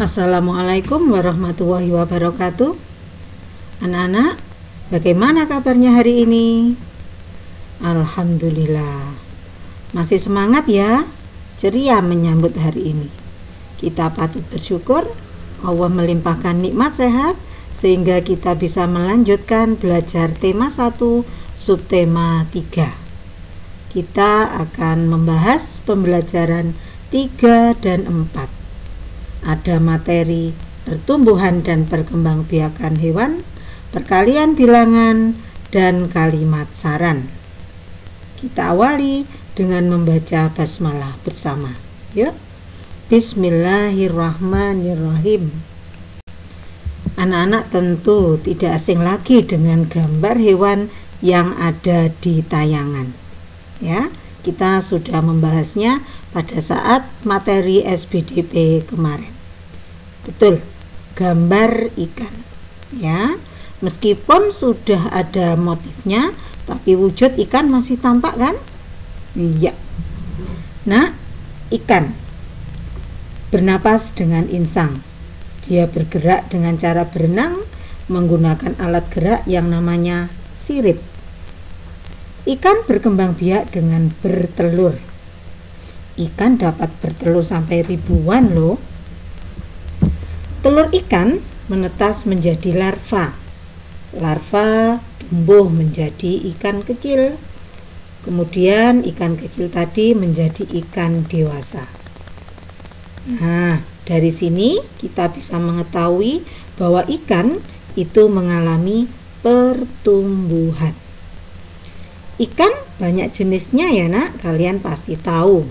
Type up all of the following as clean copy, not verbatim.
Assalamualaikum warahmatullahi wabarakatuh. Anak-anak, bagaimana kabarnya hari ini? Alhamdulillah, masih semangat ya, ceria menyambut hari ini. Kita patut bersyukur Allah melimpahkan nikmat sehat sehingga kita bisa melanjutkan belajar tema 1 subtema 3. Kita akan membahas pembelajaran 3 dan 4. Ada materi pertumbuhan dan perkembangbiakan hewan, perkalian bilangan, dan kalimat saran. Kita awali dengan membaca basmalah bersama. Yuk, Bismillahirrahmanirrahim. Anak-anak tentu tidak asing lagi dengan gambar hewan yang ada di tayangan. Ya, kita sudah membahasnya pada saat materi SBDP kemarin. Betul, gambar ikan. Ya, meskipun sudah ada motifnya, tapi wujud ikan masih tampak kan? Iya. Nah, ikan bernapas dengan insang. Dia bergerak dengan cara berenang menggunakan alat gerak yang namanya sirip. Ikan berkembang biak dengan bertelur. Ikan dapat bertelur sampai ribuan loh. Telur ikan menetas menjadi larva. Larva tumbuh menjadi ikan kecil. Kemudian ikan kecil tadi menjadi ikan dewasa. Nah, dari sini kita bisa mengetahui bahwa ikan itu mengalami pertumbuhan. Ikan banyak jenisnya ya nak, kalian pasti tahu.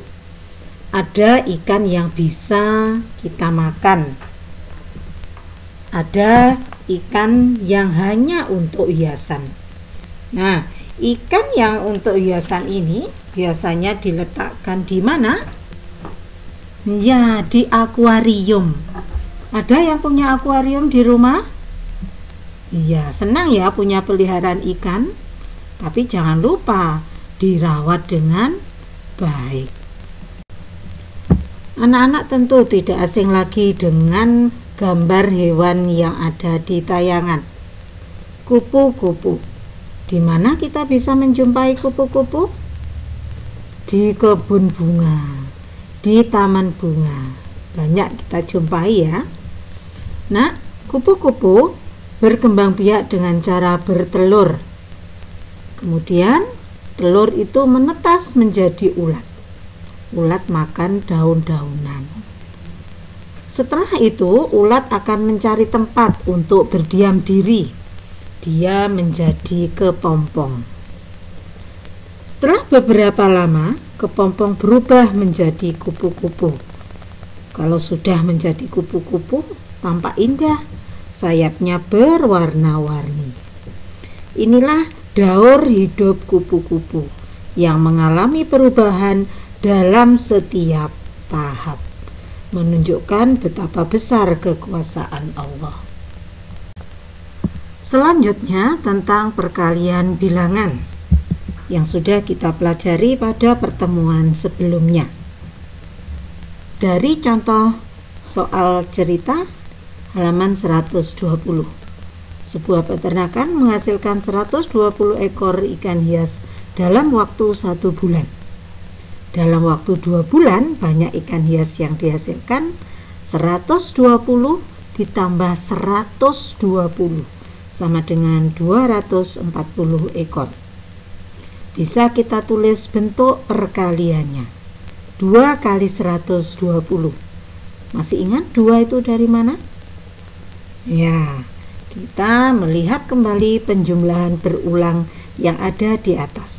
Ada ikan yang bisa kita makan. Ada ikan yang hanya untuk hiasan. Nah, ikan yang untuk hiasan ini biasanya diletakkan di mana? Ya, di akuarium. Ada yang punya akuarium di rumah? Iya, senang ya punya peliharaan ikan. Tapi jangan lupa dirawat dengan baik. Anak-anak tentu tidak asing lagi dengan gambar hewan yang ada di tayangan. Kupu-kupu. Di mana kita bisa menjumpai kupu-kupu? Di kebun bunga, di taman bunga. Banyak kita jumpai ya. Nah, kupu-kupu berkembang biak dengan cara bertelur. Kemudian telur itu menetas menjadi ulat. Ulat makan daun-daunan. Setelah itu ulat akan mencari tempat untuk berdiam diri. Dia menjadi kepompong. Setelah beberapa lama, kepompong berubah menjadi kupu-kupu. Kalau sudah menjadi kupu-kupu, tampak indah. Sayapnya berwarna-warni. Inilah daur hidup kupu-kupu yang mengalami perubahan dalam setiap tahap, menunjukkan betapa besar kekuasaan Allah. Selanjutnya tentang perkalian bilangan yang sudah kita pelajari pada pertemuan sebelumnya. Dari contoh soal cerita halaman 120. Sebuah peternakan menghasilkan 120 ekor ikan hias dalam waktu 1 bulan. Dalam waktu 2 bulan, banyak ikan hias yang dihasilkan 120 ditambah 120 sama dengan 240 ekor. Bisa kita tulis bentuk perkaliannya. 2 kali 120. Masih ingat 2 itu dari mana? Ya, kita melihat kembali penjumlahan berulang yang ada di atas.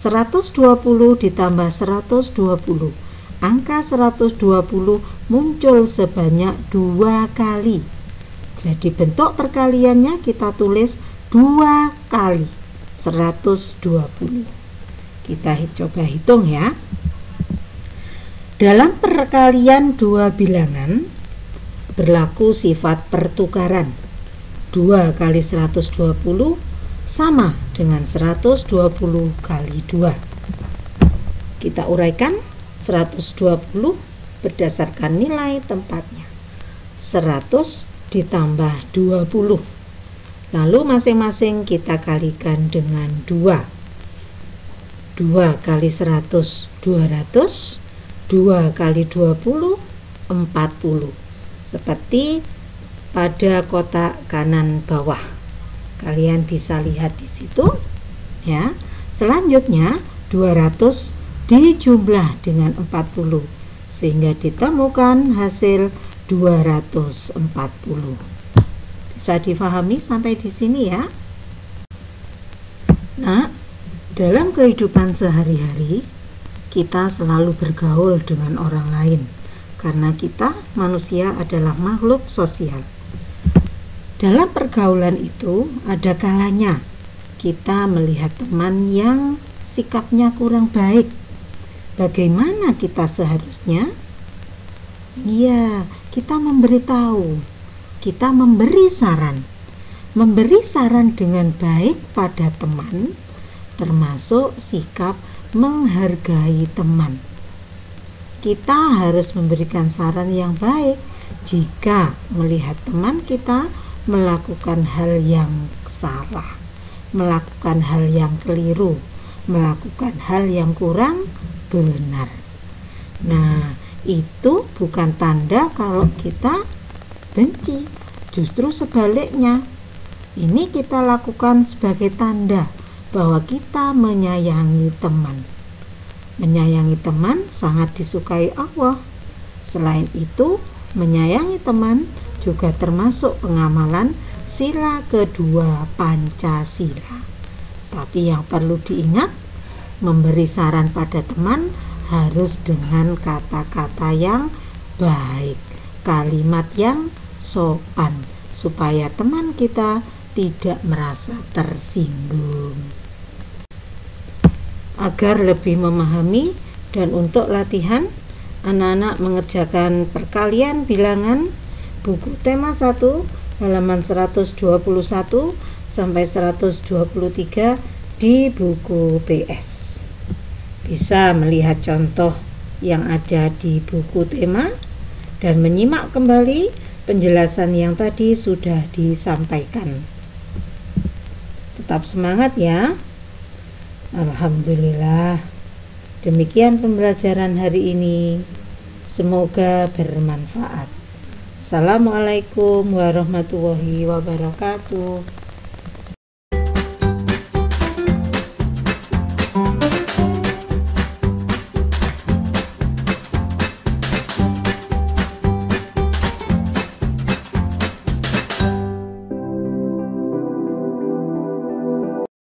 120 ditambah 120. Angka 120 muncul sebanyak 2 kali. Jadi bentuk perkaliannya kita tulis 2 kali 120. Kita coba hitung ya. Dalam perkalian 2 bilangan berlaku sifat pertukaran. 2 kali 120 sama dengan 120 kali 2. Kita uraikan 120 berdasarkan nilai tempatnya. 100 ditambah 20. Lalu masing-masing kita kalikan dengan 2. 2 kali 100 200, 2 kali 20 40. Seperti pada kotak kanan bawah. Kalian bisa lihat di situ ya. Selanjutnya 200 dijumlah dengan 40 sehingga ditemukan hasil 240. Bisa difahami sampai di sini ya. Nah, dalam kehidupan sehari-hari kita selalu bergaul dengan orang lain karena kita manusia adalah makhluk sosial. Dalam pergaulan itu ada kalanya kita melihat teman yang sikapnya kurang baik. Bagaimana kita seharusnya? Iya, kita memberitahu, kita memberi saran. Memberi saran dengan baik pada teman, termasuk sikap menghargai teman. Kita harus memberikan saran yang baik jika melihat teman kita melakukan hal yang salah, melakukan hal yang keliru, melakukan hal yang kurang benar. Nah, itu bukan tanda kalau kita benci, justru sebaliknya. Ini kita lakukan sebagai tanda bahwa kita menyayangi teman. Menyayangi teman sangat disukai Allah. Selain itu, menyayangi teman juga termasuk pengamalan sila kedua Pancasila. Tapi yang perlu diingat, memberi saran pada teman harus dengan kata-kata yang baik, kalimat yang sopan, supaya teman kita tidak merasa tersinggung. Agar lebih memahami dan untuk latihan, anak-anak mengerjakan perkalian bilangan buku tema 1 halaman 121 sampai 123 di buku PS. Bisa melihat contoh yang ada di buku tema dan menyimak kembali penjelasan yang tadi sudah disampaikan. Tetap semangat ya. Alhamdulillah. Demikian pembelajaran hari ini. Semoga bermanfaat. Assalamualaikum warahmatullahi wabarakatuh.